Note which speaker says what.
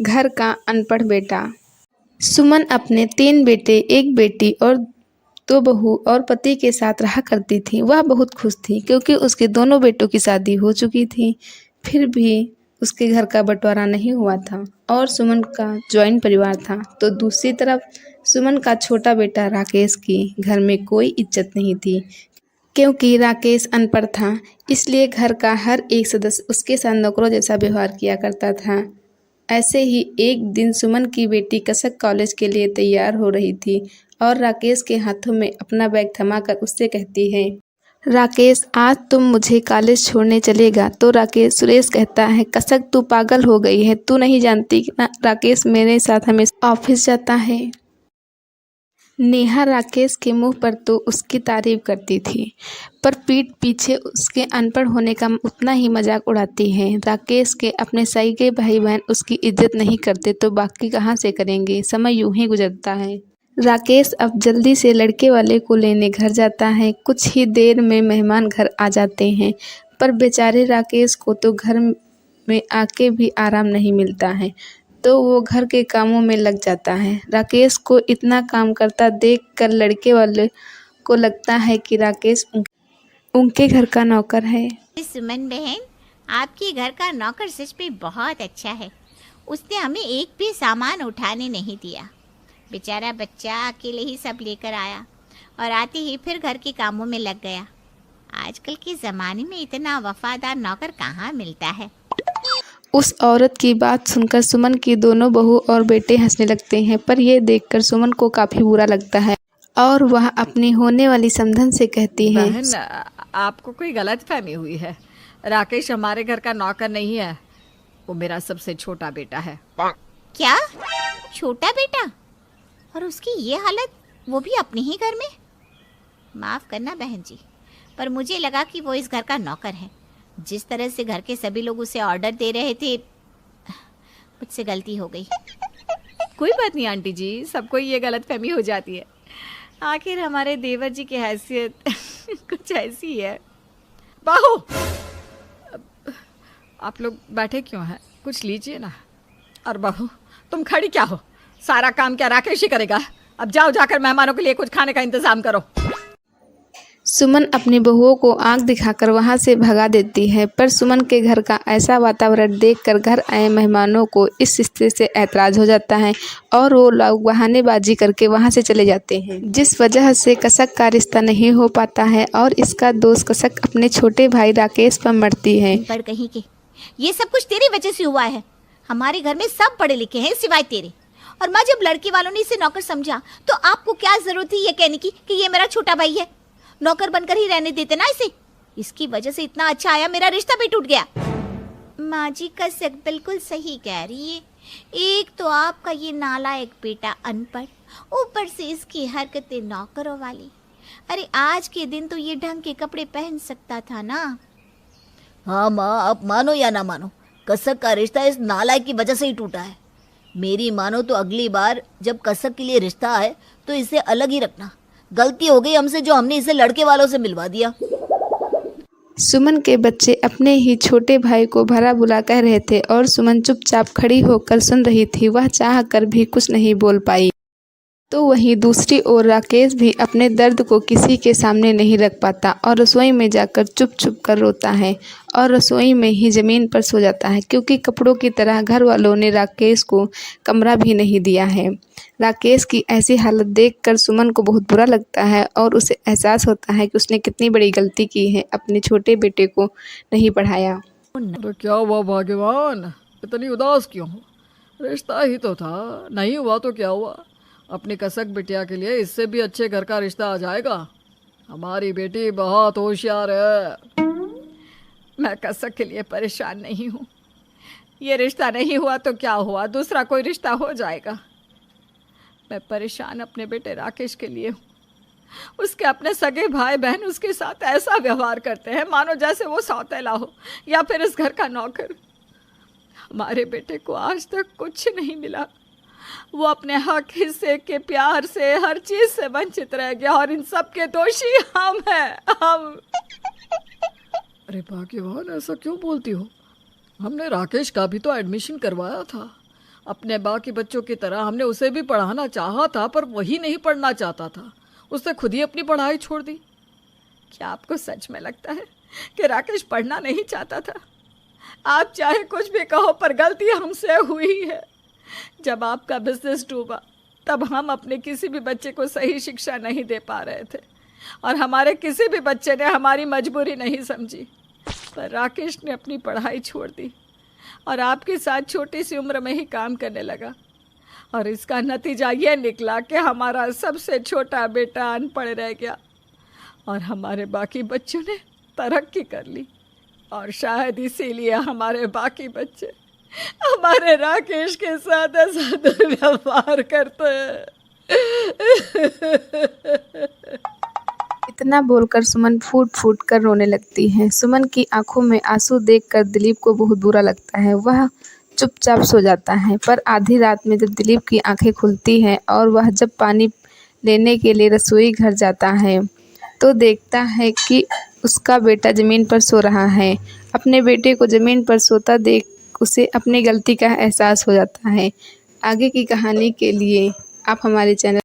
Speaker 1: घर का अनपढ़ बेटा। सुमन अपने 3 बेटे, 1 बेटी और 2 बहू और पति के साथ रहा करती थी। वह बहुत खुश थी क्योंकि उसके दोनों बेटों की शादी हो चुकी थी। फिर भी उसके घर का बंटवारा नहीं हुआ था और सुमन का जॉइंट परिवार था। तो दूसरी तरफ सुमन का छोटा बेटा राकेश की घर में कोई इज्जत नहीं थी क्योंकि राकेश अनपढ़ था। इसलिए घर का हर एक सदस्य उसके साथ नौकरों जैसा व्यवहार किया करता था। ऐसे ही एक दिन सुमन की बेटी कसक कॉलेज के लिए तैयार हो रही थी और राकेश के हाथों में अपना बैग थमाकर उससे कहती है, राकेश आज तुम मुझे कॉलेज छोड़ने चलेगा। तो राकेश सुरेश कहता है, कसक तू पागल हो गई है, तू नहीं जानती ना राकेश मेरे साथ हमेशा ऑफिस जाता है। नेहा राकेश के मुंह पर तो उसकी तारीफ करती थी पर पीठ पीछे उसके अनपढ़ होने का उतना ही मजाक उड़ाती है। राकेश के अपने सगे भाई बहन उसकी इज्जत नहीं करते तो बाकी कहाँ से करेंगे। समय यूं ही गुजरता है। राकेश अब जल्दी से लड़के वाले को लेने घर जाता है। कुछ ही देर में मेहमान घर आ जाते हैं पर बेचारे राकेश को तो घर में आके भी आराम नहीं मिलता है तो वो घर के कामों में लग जाता है। राकेश को इतना काम करता देखकर लड़के वाले को लगता है कि राकेश उनके घर का नौकर है।
Speaker 2: सुमन बहन, आपके घर का नौकर सच में बहुत अच्छा है। उसने हमें एक भी सामान उठाने नहीं दिया। बेचारा बच्चा अकेले ही सब लेकर आया और आते ही फिर घर के कामों में लग गया। आजकल के ज़माने में इतना वफादार नौकर कहाँ मिलता है।
Speaker 1: उस औरत की बात सुनकर सुमन की दोनों बहू और बेटे हंसने लगते हैं पर यह देखकर सुमन को काफ़ी बुरा लगता है और वह अपनी होने वाली समधन से कहती है,
Speaker 3: बहन, आपको कोई गलतफहमी हुई है। राकेश हमारे घर का नौकर नहीं है, वो मेरा सबसे छोटा बेटा है।
Speaker 2: क्या? छोटा बेटा? और उसकी ये हालत, वो भी अपने ही घर में? माफ़ करना बहन जी, पर मुझे लगा कि वो इस घर का नौकर है। जिस तरह से घर के सभी लोग उसे ऑर्डर दे रहे थे, मुझसे गलती हो गई।
Speaker 3: कोई बात नहीं आंटी जी, सबको ये गलतफहमी हो जाती है। आखिर हमारे देवर जी की हैसियत कुछ ऐसी है। बाहू, आप लोग बैठे क्यों हैं? कुछ लीजिए ना। और बहू, तुम खड़ी क्या हो? सारा काम क्या राकेश ही करेगा? अब जाओ, जाकर मेहमानों के लिए कुछ खाने का इंतजाम करो।
Speaker 1: सुमन अपनी बहुओं को आंख दिखाकर वहां से भगा देती है पर सुमन के घर का ऐसा वातावरण देखकर घर आए मेहमानों को इस रिश्ते से ऐतराज़ हो जाता है और वो लोग बहानेबाजी करके वहां से चले जाते हैं, जिस वजह से कसक का रिश्ता नहीं हो पाता है और इसका दोस्त कसक अपने छोटे भाई राकेश पर मरती है।
Speaker 2: पर कहीं के ये सब कुछ तेरी वजह से हुआ है। हमारे घर में सब पढ़े लिखे हैं सिवाय तेरे। और माँ, जब लड़के वालों ने इसे नौकर समझा तो आपको क्या जरूरत थी ये कहने की कि ये मेरा छोटा भाई है। नौकर बनकर ही रहने देते ना इसे। इसकी वजह से इतना अच्छा आया मेरा रिश्ता भी टूट गया। माँ जी, कसक बिल्कुल सही कह रही है। एक तो आपका ये नालायक बेटा अनपढ़, ऊपर से इसकी हरकतें नौकरों वाली। अरे आज के दिन तो ये ढंग के कपड़े पहन सकता था ना।
Speaker 4: हाँ माँ, आप मानो या ना मानो, कसक का रिश्ता इस नालायक की वजह से ही टूटा है। मेरी मानो तो अगली बार जब कसक के लिए रिश्ता आए तो इसे अलग ही रखना। गलती हो गई हमसे जो हमने इसे लड़के वालों से मिलवा दिया।
Speaker 1: सुमन के बच्चे अपने ही छोटे भाई को भला बुरा कह रहे थे और सुमन चुपचाप खड़ी होकर सुन रही थी। वह चाह कर भी कुछ नहीं बोल पाई। तो वहीं दूसरी ओर राकेश भी अपने दर्द को किसी के सामने नहीं रख पाता और रसोई में जाकर चुप चुप कर रोता है और रसोई में ही ज़मीन पर सो जाता है क्योंकि कपड़ों की तरह घर वालों ने राकेश को कमरा भी नहीं दिया है। राकेश की ऐसी हालत देखकर सुमन को बहुत बुरा लगता है और उसे एहसास होता है कि उसने कितनी बड़ी गलती की है, अपने छोटे बेटे को नहीं पढ़ाया।
Speaker 3: तो क्या हुआ भाग्यवान, इतनी उदास क्यों हो? रिश्ता ही तो था, नहीं हुआ तो क्या हुआ? अपनी कसक बिटिया के लिए इससे भी अच्छे घर का रिश्ता आ जाएगा। हमारी बेटी बहुत होशियार है। मैं कसक के लिए परेशान नहीं हूँ। ये रिश्ता नहीं हुआ तो क्या हुआ, दूसरा कोई रिश्ता हो जाएगा। मैं परेशान अपने बेटे राकेश के लिए हूँ। उसके अपने सगे भाई बहन उसके साथ ऐसा व्यवहार करते हैं मानो जैसे वो सौतेला हो या फिर इस घर का नौकर। हमारे बेटे को आज तक कुछ नहीं मिला। वो अपने हक हिस्से के प्यार से हर चीज से वंचित रह गया और इन सब के दोषी हम हैं, हम। अरे भाग्यवान, ऐसा क्यों बोलती हो? हमने राकेश का भी तो एडमिशन करवाया था। अपने बाकी बच्चों की तरह हमने उसे भी पढ़ाना चाहा था, पर वही नहीं पढ़ना चाहता था। उसने खुद ही अपनी पढ़ाई छोड़ दी। क्या आपको सच में लगता है कि राकेश पढ़ना नहीं चाहता था? आप चाहे कुछ भी कहो, पर गलती हमसे हुई है। जब आपका बिजनेस डूबा तब हम अपने किसी भी बच्चे को सही शिक्षा नहीं दे पा रहे थे, और हमारे किसी भी बच्चे ने हमारी मजबूरी नहीं समझी। पर राकेश ने अपनी पढ़ाई छोड़ दी और आपके साथ छोटी सी उम्र में ही काम करने लगा, और इसका नतीजा ये निकला कि हमारा सबसे छोटा बेटा अनपढ़ रह गया और हमारे बाकी बच्चों ने तरक्की कर ली। और शायद इसीलिए हमारे बाकी बच्चे हमारे राकेश के साथ ऐसा दुर्व्यवहार करते हैं।
Speaker 1: इतना बोलकर सुमन फूट फूट कर रोने लगती है। सुमन की आंखों में आंसू देखकर दिलीप को बहुत बुरा लगता है। वह चुपचाप सो जाता है। पर आधी रात में जब दिलीप की आंखें खुलती हैं और वह जब पानी लेने के लिए रसोई घर जाता है तो देखता है कि उसका बेटा ज़मीन पर सो रहा है। अपने बेटे को ज़मीन पर सोता देख उसे अपनी गलती का एहसास हो जाता है। आगे की कहानी के लिए आप हमारे चैनल